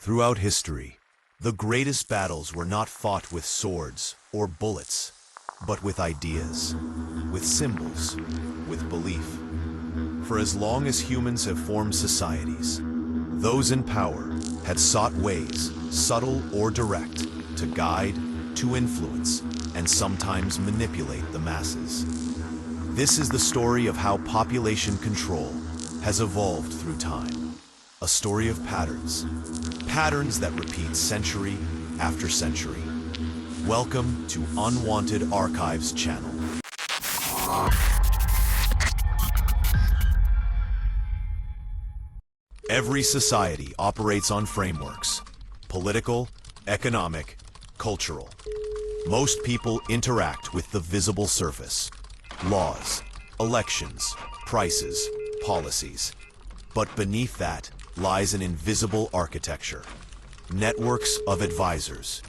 Throughout history, the greatest battles were not fought with swords or bullets, but with ideas, with symbols, with belief. For as long as humans have formed societies, those in power had sought ways, subtle or direct, to guide, to influence, and sometimes manipulate the masses. This is the story of how population control has evolved through time. A story of patterns that repeat century after century. Welcome to Unwanted Archives channel. Every society operates on frameworks: political, economic, cultural. Most people interact with the visible surface: laws, elections, prices, policies. But beneath that lies an invisible architecture. Networks of advisors,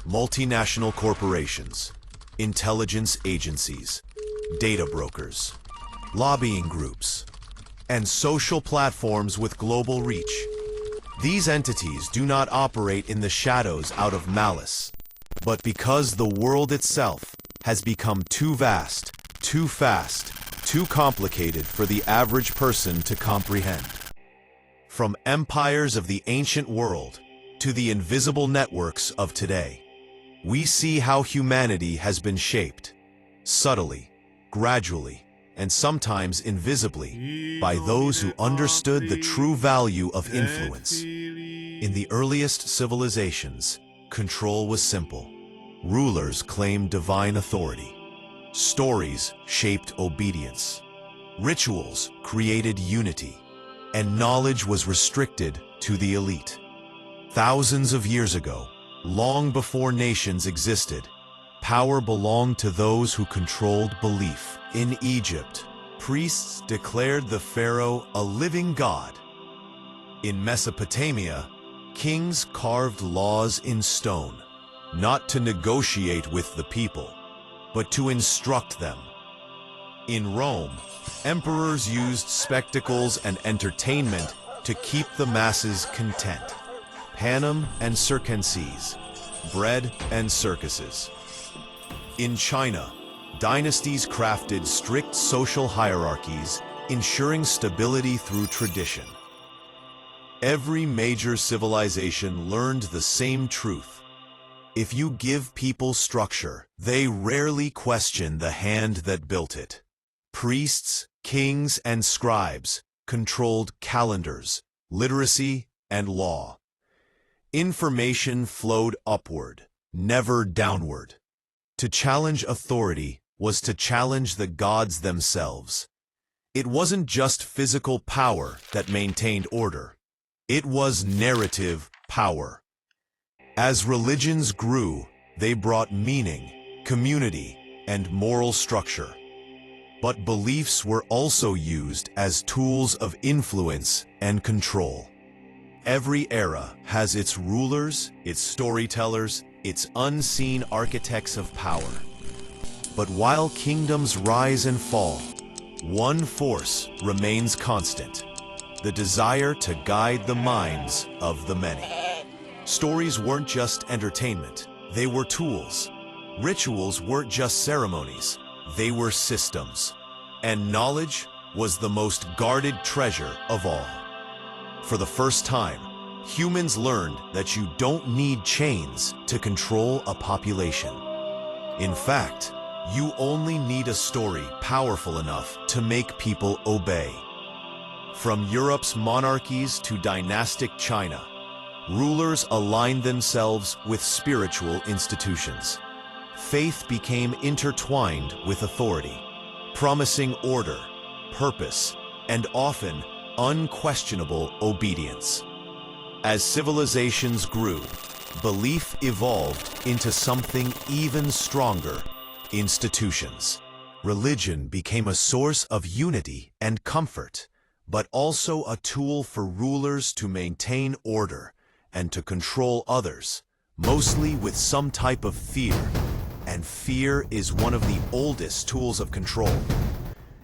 multinational corporations, intelligence agencies, data brokers, lobbying groups, and social platforms with global reach. These entities do not operate in the shadows out of malice, but because the world itself has become too vast, too fast, too complicated for the average person to comprehend. From empires of the ancient world to the invisible networks of today, we see how humanity has been shaped, subtly, gradually, and sometimes invisibly, by those who understood the true value of influence. In the earliest civilizations, control was simple. Rulers claimed divine authority. Stories shaped obedience. Rituals created unity. And knowledge was restricted to the elite. Thousands of years ago, long before nations existed, power belonged to those who controlled belief. In Egypt, priests declared the pharaoh a living god. In Mesopotamia, kings carved laws in stone, not to negotiate with the people, but to instruct them. In Rome, emperors used spectacles and entertainment to keep the masses content. Panem and circenses, bread and circuses. In China, dynasties crafted strict social hierarchies, ensuring stability through tradition. Every major civilization learned the same truth. If you give people structure, they rarely question the hand that built it. Priests, kings, and scribes controlled calendars, literacy, and law. Information flowed upward, never downward. To challenge authority was to challenge the gods themselves. It wasn't just physical power that maintained order. It was narrative power. As religions grew, they brought meaning, community, and moral structure. But beliefs were also used as tools of influence and control. Every era has its rulers, its storytellers, its unseen architects of power. But while kingdoms rise and fall, one force remains constant: the desire to guide the minds of the many. Stories weren't just entertainment, they were tools. Rituals weren't just ceremonies, they were systems. And knowledge was the most guarded treasure of all. For the first time, humans learned that you don't need chains to control a population. In fact, you only need a story powerful enough to make people obey. From Europe's monarchies to dynastic China, rulers aligned themselves with spiritual institutions. Faith became intertwined with authority, promising order, purpose, and often unquestionable obedience. As civilizations grew, belief evolved into something even stronger: institutions. Religion became a source of unity and comfort, but also a tool for rulers to maintain order and to control others, mostly with some type of fear. And fear is one of the oldest tools of control.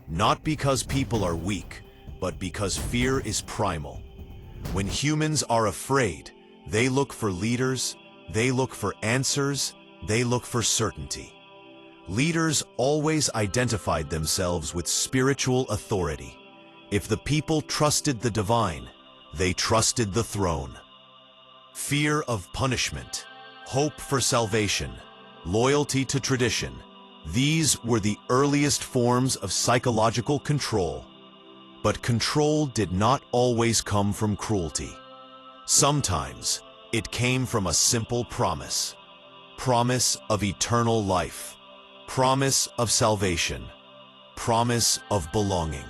Not because people are weak, but because fear is primal. When humans are afraid, They look for leaders, they look for answers, they look for certainty. Leaders always identified themselves with spiritual authority. If the people trusted the divine, they trusted the throne. Fear of punishment, hope for salvation, loyalty to tradition, these were the earliest forms of psychological control. But control did not always come from cruelty. Sometimes it came from a simple promise. Promise of eternal life. Promise of salvation. Promise of belonging.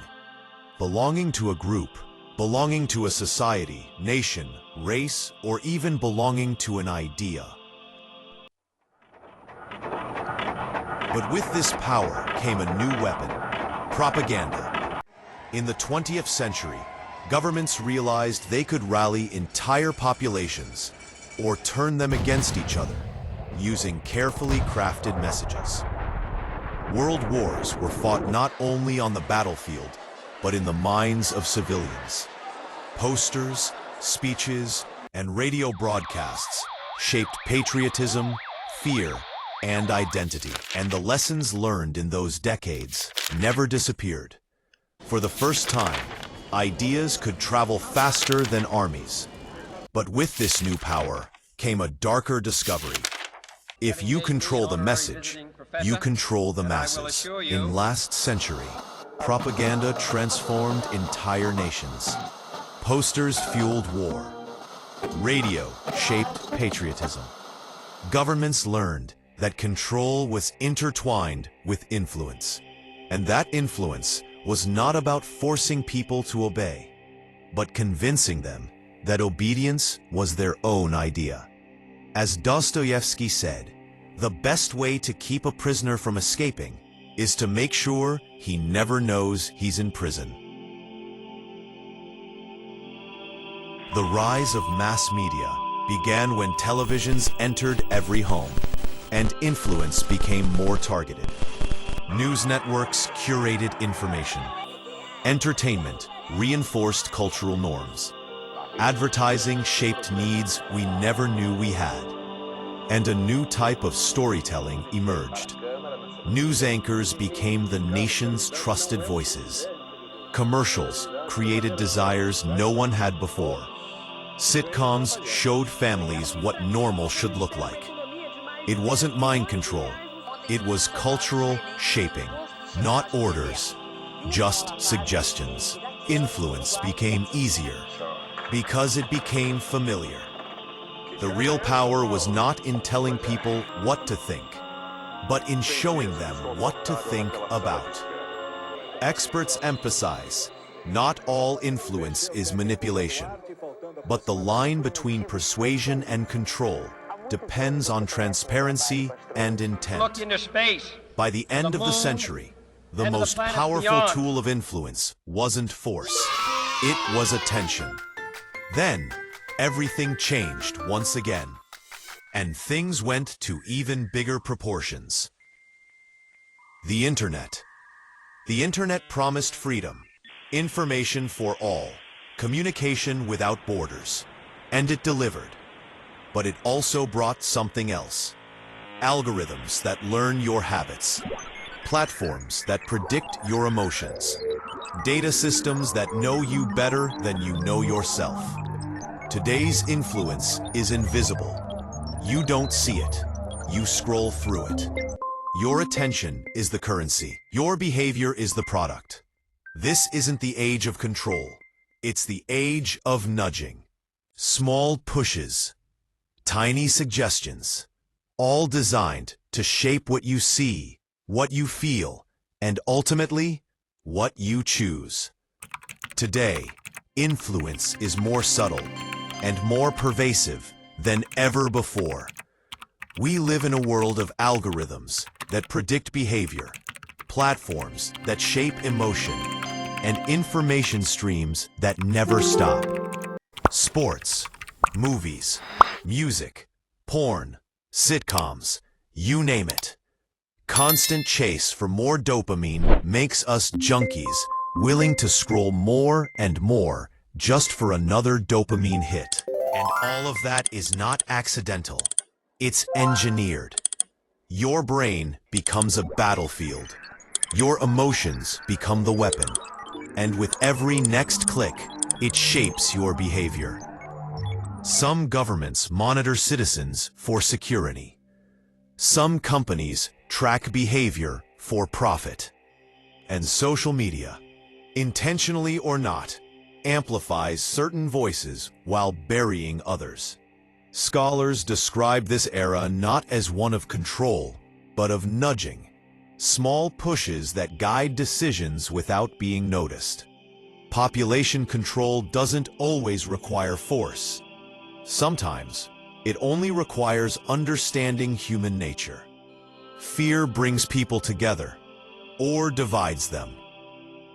Belonging to a group, belonging to a society, nation, race, or even belonging to an idea. But with this power came a new weapon, propaganda. In the 20th century, governments realized they could rally entire populations or turn them against each other using carefully crafted messages. World wars were fought not only on the battlefield, but in the minds of civilians. Posters, speeches, and radio broadcasts shaped patriotism, fear, and identity. And the lessons learned in those decades never disappeared. For the first time, ideas could travel faster than armies. But with this new power came a darker discovery. If you control the message, you control the masses. In last century, propaganda transformed entire nations. Posters fueled war. Radio shaped patriotism. Governments learned that control was intertwined with influence. And that influence was not about forcing people to obey, but convincing them that obedience was their own idea. As Dostoevsky said, the best way to keep a prisoner from escaping is to make sure he never knows he's in prison. The rise of mass media began when televisions entered every home, and influence became more targeted. News networks curated information. Entertainment reinforced cultural norms. Advertising shaped needs we never knew we had. And a new type of storytelling emerged. News anchors became the nation's trusted voices. Commercials created desires no one had before. Sitcoms showed families what normal should look like. It wasn't mind control. It was cultural shaping, not orders, just suggestions. Influence became easier because it became familiar. The real power was not in telling people what to think, but in showing them what to think about. Experts emphasize, not all influence is manipulation, but the line between persuasion and control depends on transparency and intent. Look into space. By the end of the century, the most powerful tool of influence wasn't force, it was attention. Then, everything changed once again, and things went to even bigger proportions. The Internet. The Internet promised freedom, information for all, communication without borders, and it delivered. But it also brought something else. Algorithms that learn your habits, platforms that predict your emotions, data systems that know you better than you know yourself. Today's influence is invisible. You don't see it. You scroll through it. Your attention is the currency. Your behavior is the product. This isn't the age of control. It's the age of nudging. Small pushes, tiny suggestions, all designed to shape what you see, what you feel, and ultimately, what you choose. Today, influence is more subtle and more pervasive than ever before. We live in a world of algorithms that predict behavior, platforms that shape emotion, and information streams that never stop. Sports, movies, music, porn, sitcoms, you name it. Constant chase for more dopamine makes us junkies, willing to scroll more and more just for another dopamine hit. And all of that is not accidental. It's engineered. Your brain becomes a battlefield. Your emotions become the weapon. And with every next click, it shapes your behavior. Some governments monitor citizens for security. Some companies track behavior for profit. And social media, intentionally or not, amplifies certain voices while burying others. Scholars describe this era not as one of control, but of nudging, small pushes that guide decisions without being noticed. Population control doesn't always require force. Sometimes, it only requires understanding human nature. Fear brings people together, or divides them.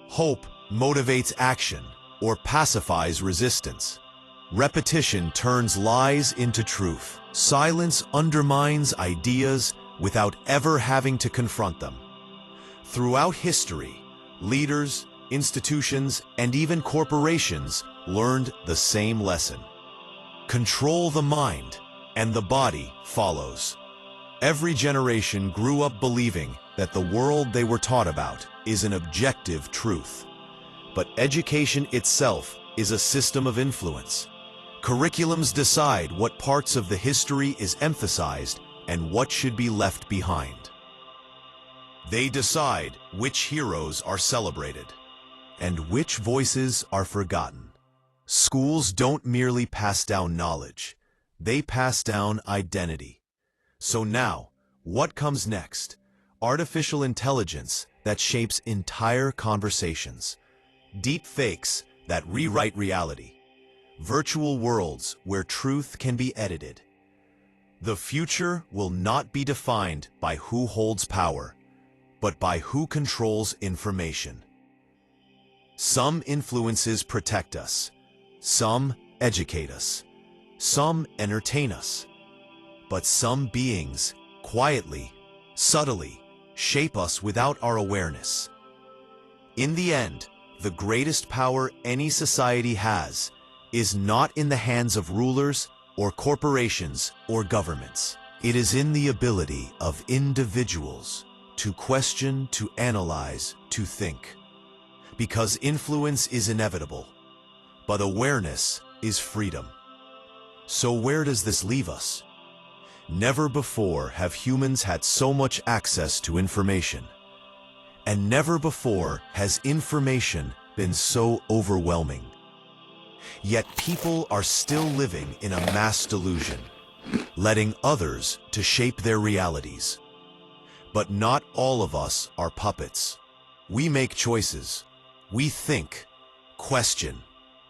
Hope motivates action, or pacifies resistance. Repetition turns lies into truth. Silence undermines ideas without ever having to confront them. Throughout history, leaders, institutions, and even corporations learned the same lesson. Control the mind, and the body follows. Every generation grew up believing that the world they were taught about is an objective truth. But education itself is a system of influence. Curriculums decide what parts of the history is emphasized and what should be left behind. They decide which heroes are celebrated and which voices are forgotten. Schools don't merely pass down knowledge, they pass down identity. So now, what comes next? Artificial intelligence that shapes entire conversations. Deep fakes that rewrite reality. Virtual worlds where truth can be edited. The future will not be defined by who holds power, but by who controls information. Some influences protect us. Some educate us. Some entertain us. But some beings, quietly, subtly, shape us without our awareness. In the end, the greatest power any society has is not in the hands of rulers or corporations or governments. It is in the ability of individuals to question, to analyze, to think. Because influence is inevitable, but awareness is freedom. So where does this leave us? Never before have humans had so much access to information. And never before has information been so overwhelming. Yet people are still living in a mass delusion, letting others to shape their realities. But not all of us are puppets. We make choices. We think, question,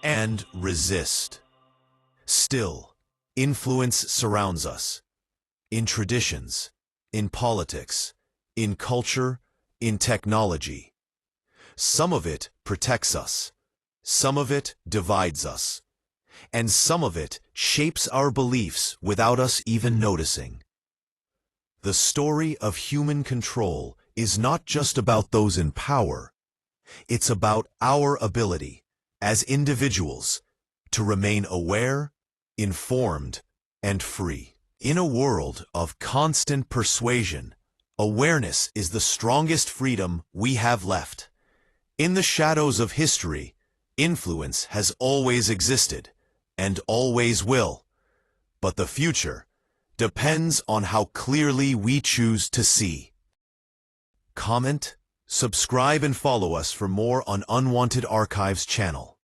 and resist. Still, influence surrounds us. In traditions, in politics, in culture, in technology. Some of it protects us. Some of it divides us. And some of it shapes our beliefs without us even noticing. The story of human control is not just about those in power. It's about our ability, as individuals, to remain aware, informed, and free. In a world of constant persuasion, awareness is the strongest freedom we have left. In the shadows of history, influence has always existed, and always will. But the future depends on how clearly we choose to see. Comment, subscribe, and follow us for more on Unwanted Archives channel.